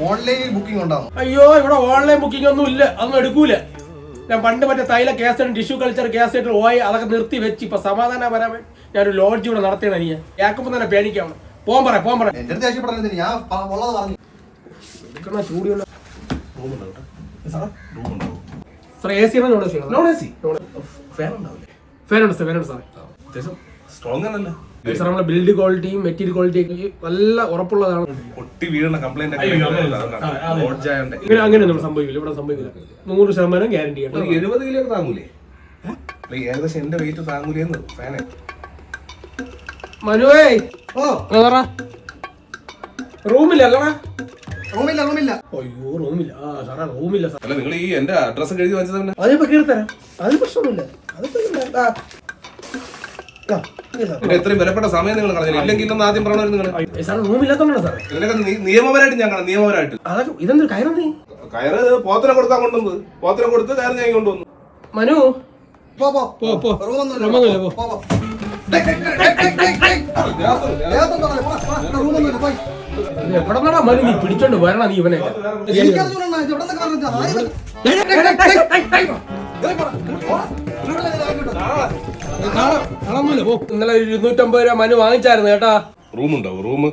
Online booking ഉണ്ടാവും. അയ്യോ ഇവിടെ ഓൺലൈൻ ബുക്കിംഗ് ഒന്നും ഇല്ല, അതൊന്നും എടുക്കൂല. ഞാൻ പണ്ട് മറ്റേ തൈല കേസറ്റും ടിഷ്യൂ കൾച്ചർ കേസറ്റും ഓയി അതൊക്കെ നിർത്തി വെച്ച് ഇപ്പൊ സമാധാനപരമായി ഞാനൊരു ലോഡ്ജ് ഇവിടെ നടത്തിയാണ്. നീ കേൾക്കുമ്പോ തന്നെ പേടിക്കാണ്. പോകാൻ പറയാം. എന്റെ അടുത്ത് ആവശ്യപ്പെടരുത്, ഞാൻ ഉള്ളത് പറഞ്ഞു. ചൂടിയുള്ള സാർ എ സി ആണോ non A C? Non A C. Fan ഉണ്ടാവില്ലേ? ഫാനുണ്ട് സാർ. അത്യാവശ്യം സ്ട്രോങ് ആണല്ലേ സാർ. നമ്മളെ ബിൽഡ് ക്വാളിറ്റിയും മെറ്റീരിയൽ ക്വാളിറ്റിയും നല്ല ഉറപ്പുള്ളതാണ്. പൊട്ടി വീഴുന്ന കംപ്ലൈന്റ് അങ്ങനെയൊന്നും സംഭവിക്കില്ല, ഇവിടെ സംഭവിക്കില്ല. 100% ഗ്യാരണ്ടി. 70 കിലോ താങ്ങൂലേ? ഏകദേശം എന്റെ വെയിറ്റ് താങ്ങൂലേന്ന് ഫാന്. മനുവേ റൂമില്ല. റൂമില്ല. അയ്യോ റൂമില്ല. Sarah റൂമില്ല sir. അല്ല നിങ്ങൾ ഈ എന്റെ അഡ്രസ് എഴുതി വാങ്ങിച്ചത് അതിപ്പോ കേൾത്തരാം, അത് പ്രശ്നമൊന്നുമില്ല. എത്രയും വിലപ്പെട്ട സമയം നിങ്ങൾ കളഞ്ഞില്ല. ഇല്ലെങ്കിൽ ഇല്ലെന്ന് ആദ്യം പറഞ്ഞത് നിങ്ങൾ. സാർ റൂമില്ലാത്തോണ്ടാണ് സാറേ. ഇതിനൊക്കെ നിയമപരമായിട്ട് ഞാൻ കാണാം. നിയമപരമായിട്ട് അതൊക്കെ ഇതെന്തൊരു കയറുന്നേ? കയറ് പോത്തിനെ കൊടുക്കാൻ കൊണ്ടുവന്നത്. പോത്തിനെ കൊടുത്ത് കയറ് ഞാൻ കൊണ്ടുവന്നു. മനു എവിടെന്നാ മനു നീ പിടിച്ചോണ്ട് വരണ? നീ ഇവനെ ഇന്നലെ 250 രൂപ മനു വാങ്ങിച്ചായിരുന്നു കേട്ടാ. റൂമുണ്ടാവും.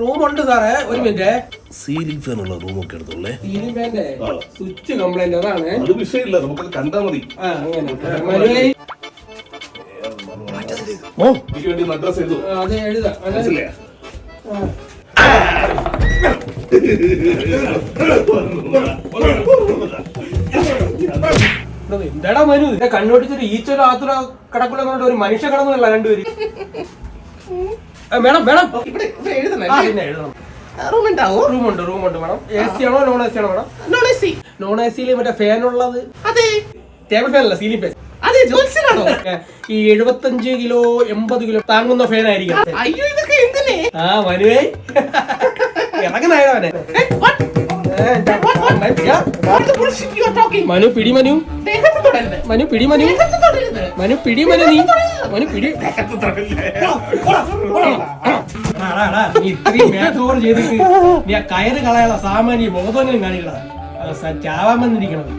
റൂമുണ്ട് സാറേ. ഒരു മിനിറ്റ്. സീലിംഗ് ഫാൻ ഉള്ള റൂമൊക്കെ എടുത്തോളേ. സീലിംഗ് ഫാന്റെ സ്വിച്ച് കംപ്ലൈന്റ് അതാണ്. അത് വിഷയമില്ല, നമുക്ക് കണ്ടാ മതി. അഡ്രസ് എഴുതും. അതെ എഴുതാം. എന്താടാ മനു കണ്ണോട്ടിച്ചൊരു ഈച്ചൊരു ആത്തുര കിടക്കൂല. ഒരു മനുഷ്യ കിടന്നല്ല രണ്ടുപേര്. വേണം റൂമുണ്ട് വേണം. എ സി ആണോ നോൺ എ സി ആണോ വേണം? നോൺ എ സിയിൽ മറ്റേ ഫാൻ ഉള്ളത്. ടേബിൾ ഫാൻ അല്ല, സീലിംഗ് ഫാൻ. ഈ 75 കിലോ 80 കിലോ താങ്ങുന്ന ഫാൻ ആയിരിക്കും. മനുവേ ഇറങ്ങനായവനെ. മനു പിടി. നീ ഇത്രയും മേത്തോർ ചെയ്തിട്ട് നീ ആ കയറ് കളയാനുള്ള സാമാന്യ ബോധമെങ്കിലും കാണിക്കണ. ചാവാൻ വന്നിരിക്കണത്.